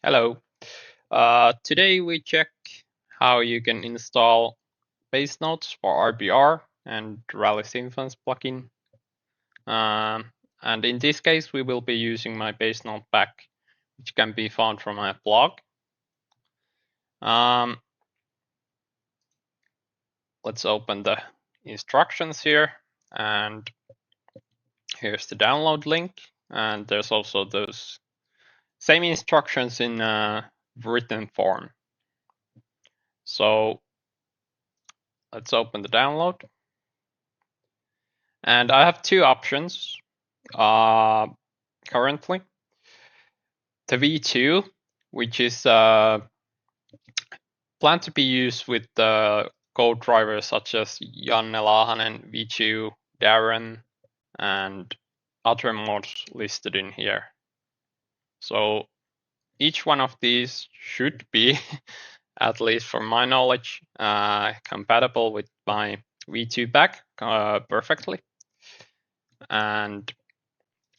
Hello. Today we check how you can install pacenotes for RBR and Rally Synfluence plugin. And in this case, we will be using my pacenote pack, which can be found from my blog. Let's open the instructions here, and here's the download link. And there's also those same instructions in written form. So let's open the download. And I have two options currently. The V2, which is planned to be used with code drivers such as Janne Lahanen, V2, Darren, and other mods listed in here. So each one of these should be, at least from my knowledge, compatible with my V2 pack perfectly. And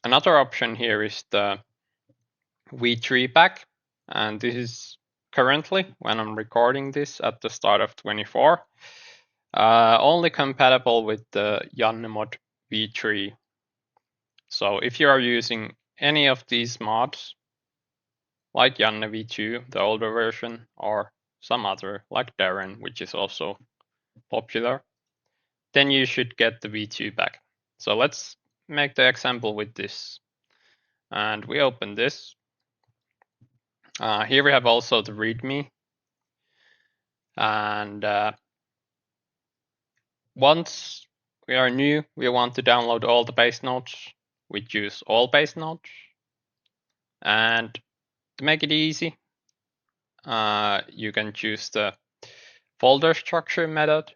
another option here is the V3 pack, and this is currently, when I'm recording this at the start of 24, only compatible with the Janne V3. So if you are using any of these mods, like Janne V2, the older version, or some other, like Darren, which is also popular, then you should get the V2 pack. So let's make the example with this. And we open this. Here we have also the README. And once we are new, we want to download all the pacenotes. We choose all pacenotes. And to make it easy, you can choose the folder structure method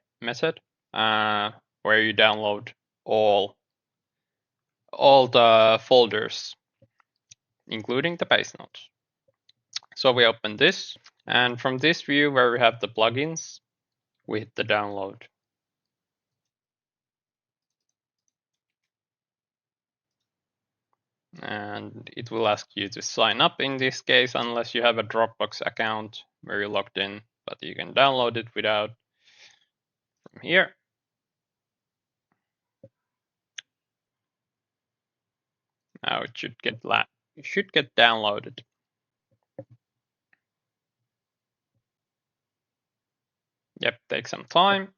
where you download all the folders, including the pacenotes. So we open this, and from this view where we have the plugins, we hit the download. And it will ask you to sign up in this case, unless you have a Dropbox account where you're logged in, but you can download it without from here. Now it should get downloaded. Yep, take some time.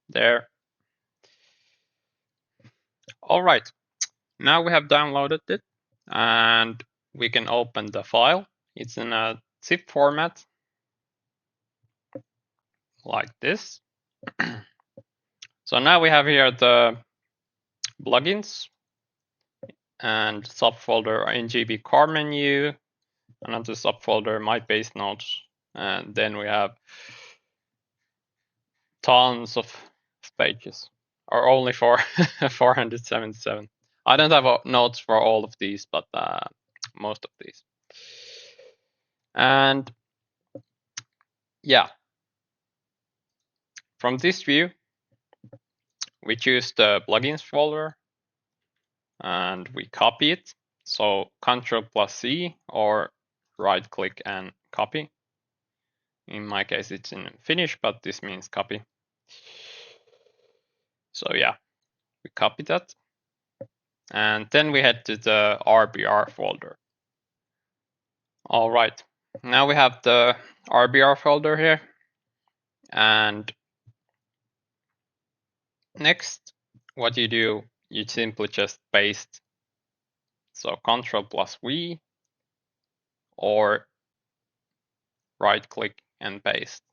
There. All right. Now we have downloaded it, and we can open the file. It's in a zip format, like this. So now we have here the plugins and subfolder NGB car menu, another subfolder my pacenotes, and then we have tons of pages, or only for 477. I don't have notes for all of these, but most of these. And yeah, from this view, we choose the plugins folder and we copy it. So Ctrl+C or right click and copy. In my case, it's in Finnish, but this means copy. So yeah, we copy that. And then we head to the RBR folder. All right, now we have the RBR folder here. And next, what you do, you simply just paste. So Ctrl+V or right click and paste.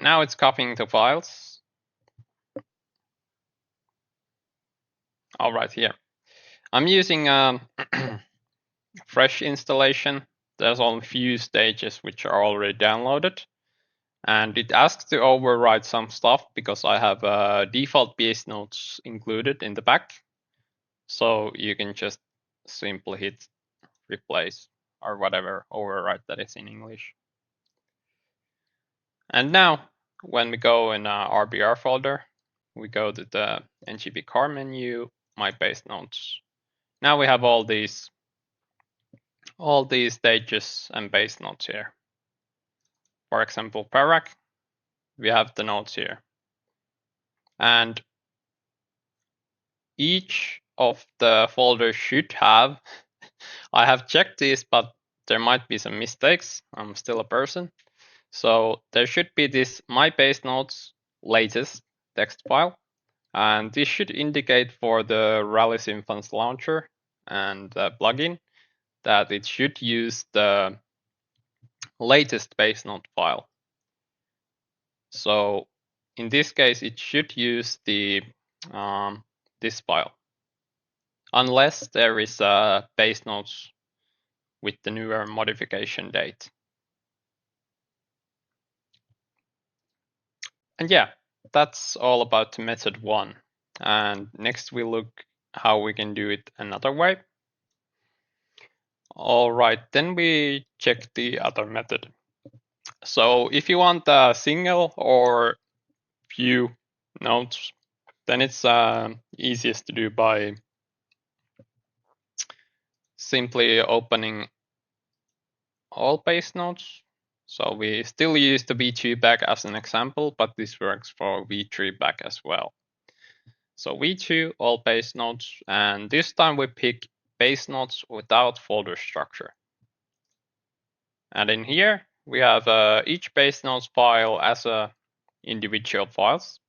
Now it's copying the files. All right, here. I'm using a fresh installation. There's only a few stages which are already downloaded. And it asks to override some stuff because I have default pacenotes included in the pack. So you can just simply hit replace or whatever override that is in English. And now when we go in our RBR folder, we go to the NGB car menu, my pacenotes. Now we have all these all these stages and base notes here. For example, Parac, we have the notes here. And each of the folders should have, I have checked this, but there might be some mistakes. I'm still a person. So there should be this my base notes latest text file. And this should indicate for the Rally Symphons launcher and the plugin that it should use the latest base note file. So in this case, it should use the this file, unless there is a base notes with the newer modification date. And yeah, that's all about method 1. And next we look how we can do it another way. All right, then we check the other method. So if you want a single or few notes, then it's easiest to do by simply opening all base notes. So we still use the V2 back as an example, but this works for V3 back as well. So V2, all base notes, and this time we pick base notes without folder structure. And in here, we have each base notes file as a individual files.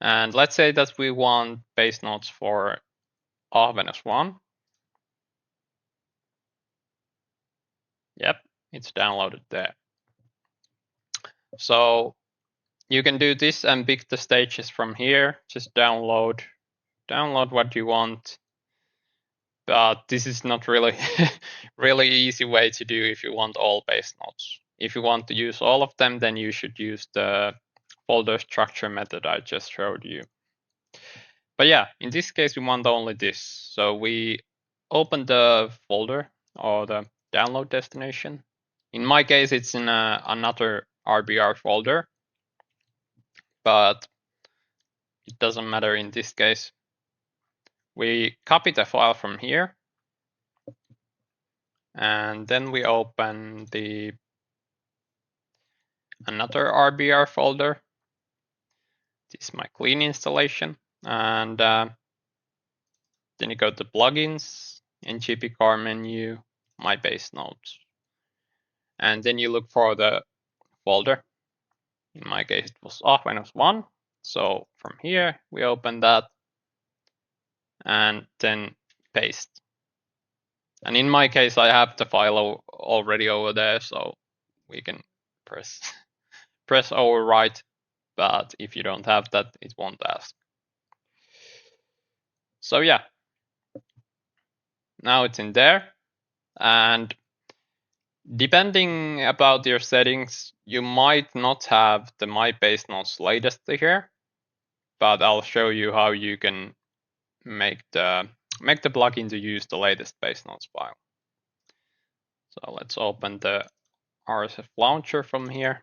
And let's say that we want base notes for R-1. Yep, it's downloaded there. So you can do this and pick the stages from here. Just download what you want. But this is not really really easy way to do if you want all base notes. If you want to use all of them, then you should use the folder structure method I just showed you. But yeah, in this case, we want only this. So we open the folder or the download destination. In my case, it's in another RBR folder, but it doesn't matter in this case. We copy the file from here, and then we open the another RBR folder. This is my clean installation, and then you go to plugins, NGP car menu, my base notes, and then you look for the folder. In my case, it was R-1. So from here, we open that and then paste. And in my case, I have the file already over there, so we can press overwrite. But if you don't have that, it won't ask. So yeah, now it's in there. And depending about your settings, you might not have the my base notes latest here, but I'll show you how you can make the plugin to use the latest base notes file. So let's open the RSF launcher from here.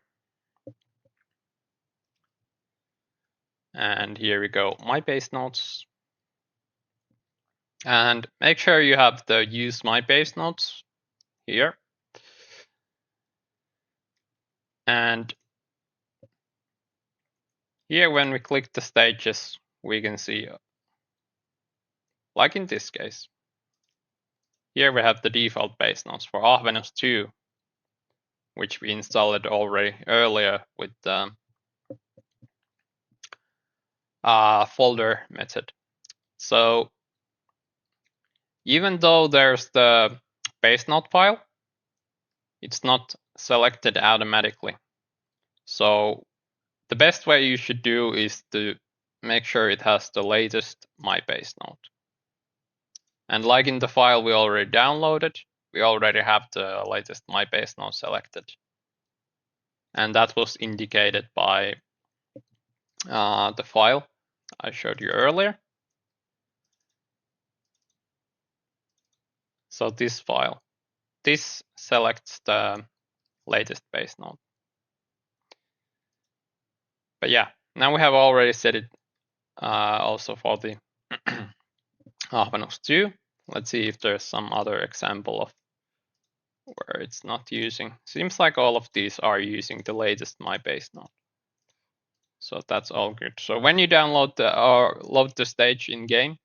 And here we go, my base notes. And make sure you have the use my base notes here. And here, when we click the stages, we can see, like in this case, here we have the default base notes for R-2, which we installed already earlier with the folder method. So even though there's the base note file, it's not selected automatically. So the best way you should do is to make sure it has the latest my base note. And like in the file we already downloaded, we already have the latest my base note selected. And that was indicated by the file I showed you earlier. So this file, this selects the latest base note. But yeah, now we have already set it also for the R-2. Let's see if there's some other example of where it's not using. Seems like all of these are using the latest MyPacenote. So that's all good. So when you download or load the stage in game,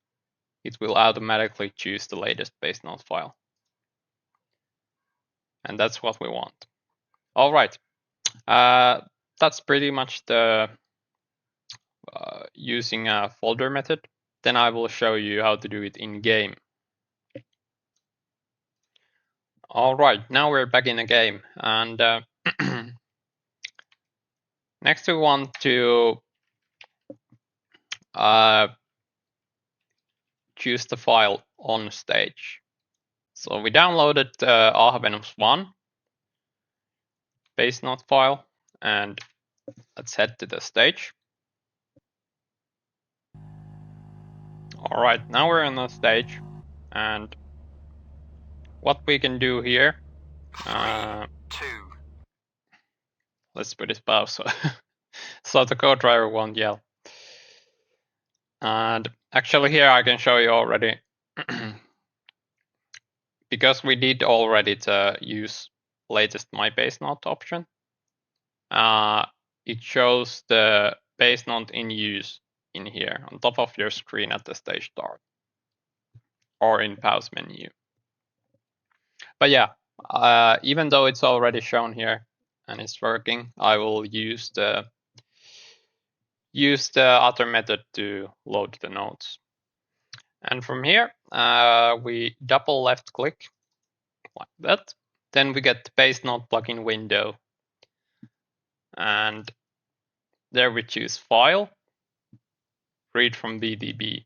it will automatically choose the latest pacenote file. And that's what we want. All right. That's pretty much the using a folder method. Then I will show you how to do it in game. All right, now we're back in the game, and next we want to choose the file on stage. So we downloaded the Ahvenus1 pacenote file, and let's head to the stage. All right, now we're on the stage, and what we can do here. 3, 2. Let's put it pause so the code driver won't yell. And actually here I can show you already because we did already to use latest MyPacenote option. It shows the pacenote in use in here on top of your screen at the stage start or in pause menu. But yeah, even though it's already shown here and it's working, I will use the other method to load the notes. And from here, we double left click like that. Then we get the pacenote plugin window. And there we choose File, Read from BDB.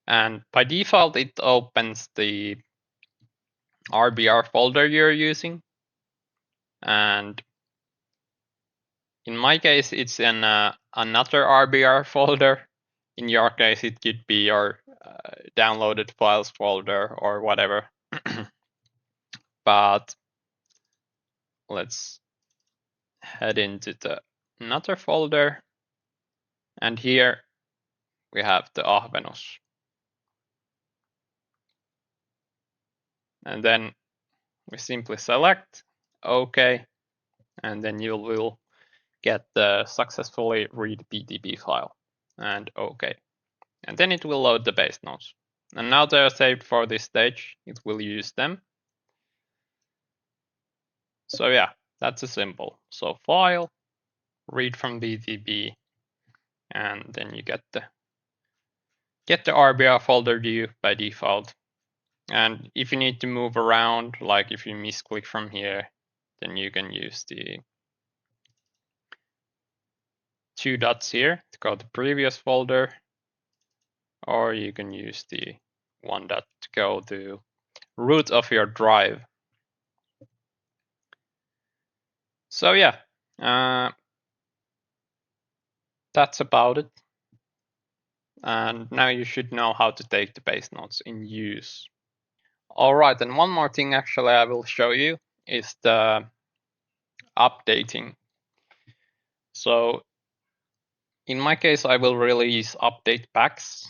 And by default, it opens the RBR folder you're using. And in my case, it's in another RBR folder. In your case, it could be your downloaded files folder or whatever. But let's head into the another folder. And here we have the Ahvenus. And then we simply select OK, and then you will get the successfully read PDB file and OK. And then it will load the pacenotes. And now they are saved for this stage. It will use them. So yeah, that's a simple. So file, read from BDB, and then you get the RBR folder view by default. And if you need to move around, like if you misclick from here, then you can use the 2 dots here to go to previous folder, or you can use the 1 dot to go to root of your drive. So yeah, that's about it. And now you should know how to take the pacenotes in use. All right, and one more thing actually I will show you is the updating. So in my case, I will release update packs,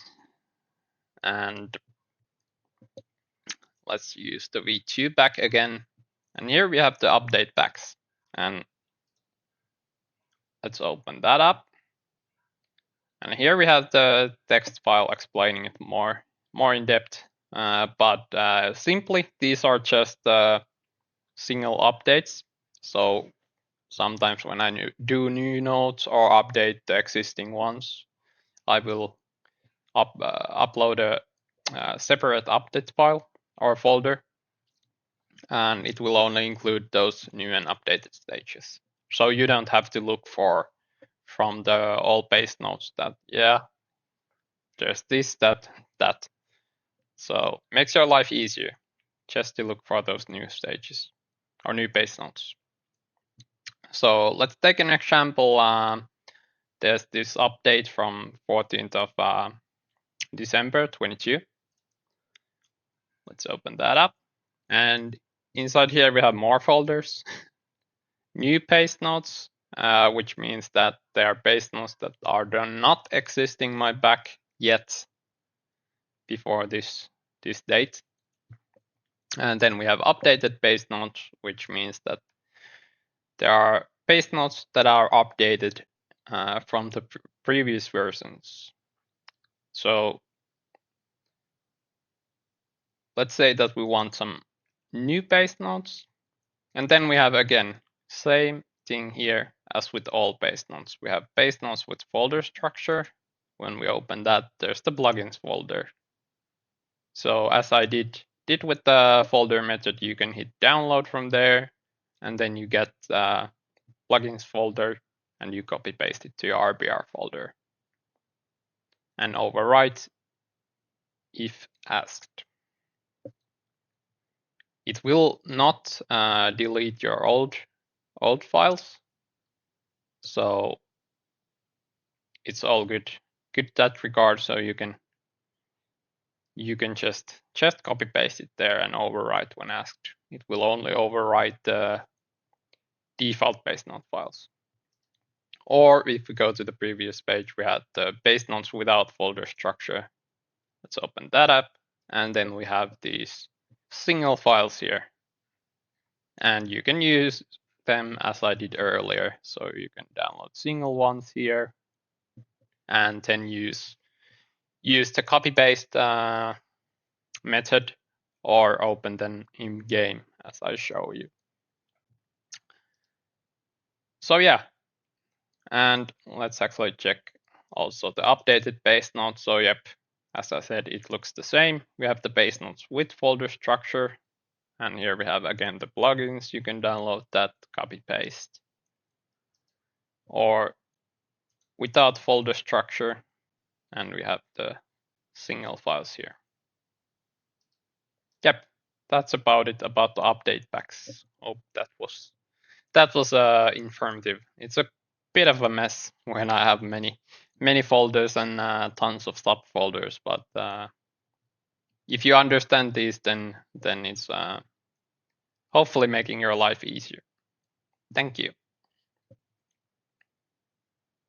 and let's use the V2 pack again. And here we have the update packs, and let's open that up. And here we have the text file explaining it more in depth. But simply, these are just single updates. So sometimes when I do new notes or update the existing ones, I will upload a separate update file or folder, and it will only include those new and updated stages. So you don't have to look for from the all pacenotes that, yeah, there's this, that. So makes your life easier just to look for those new stages or new pacenotes. So let's take an example. There's this update from 14th of December 22. Let's open that up. And inside here we have more folders, new pacenotes, which means that there are pacenotes that are not existing in my back yet before this this date. And then we have updated pacenotes, which means that there are pacenotes that are updated from the previous versions. So let's say that we want some new pacenotes, and then we have again same thing here as with all pacenotes. We have pacenotes with folder structure. When we open that, there's the plugins folder. So as I did with the folder method, you can hit download from there, and then you get plugins folder, and you copy paste it to your RBR folder and overwrite if asked. It will not delete your old files, so it's all good that regard. So you can just copy paste it there and overwrite when asked. It will only overwrite the default pacenote files. Or if we go to the previous page, we had the pacenotes without folder structure. Let's open that up, and then we have these single files here, and you can use them as I did earlier. So you can download single ones here, and then use the copy paste method, or open them in game as I show you. So yeah, and let's actually check also the updated pacenote. So yep, as I said, it looks the same. We have the pacenotes with folder structure, and here we have again the plugins. You can download that, copy paste, or without folder structure, and we have the single files here. Yep, that's about it about the update packs. Hope that was informative. It's a bit of a mess when I have many folders and tons of subfolders, but if you understand these, then it's hopefully making your life easier. Thank you.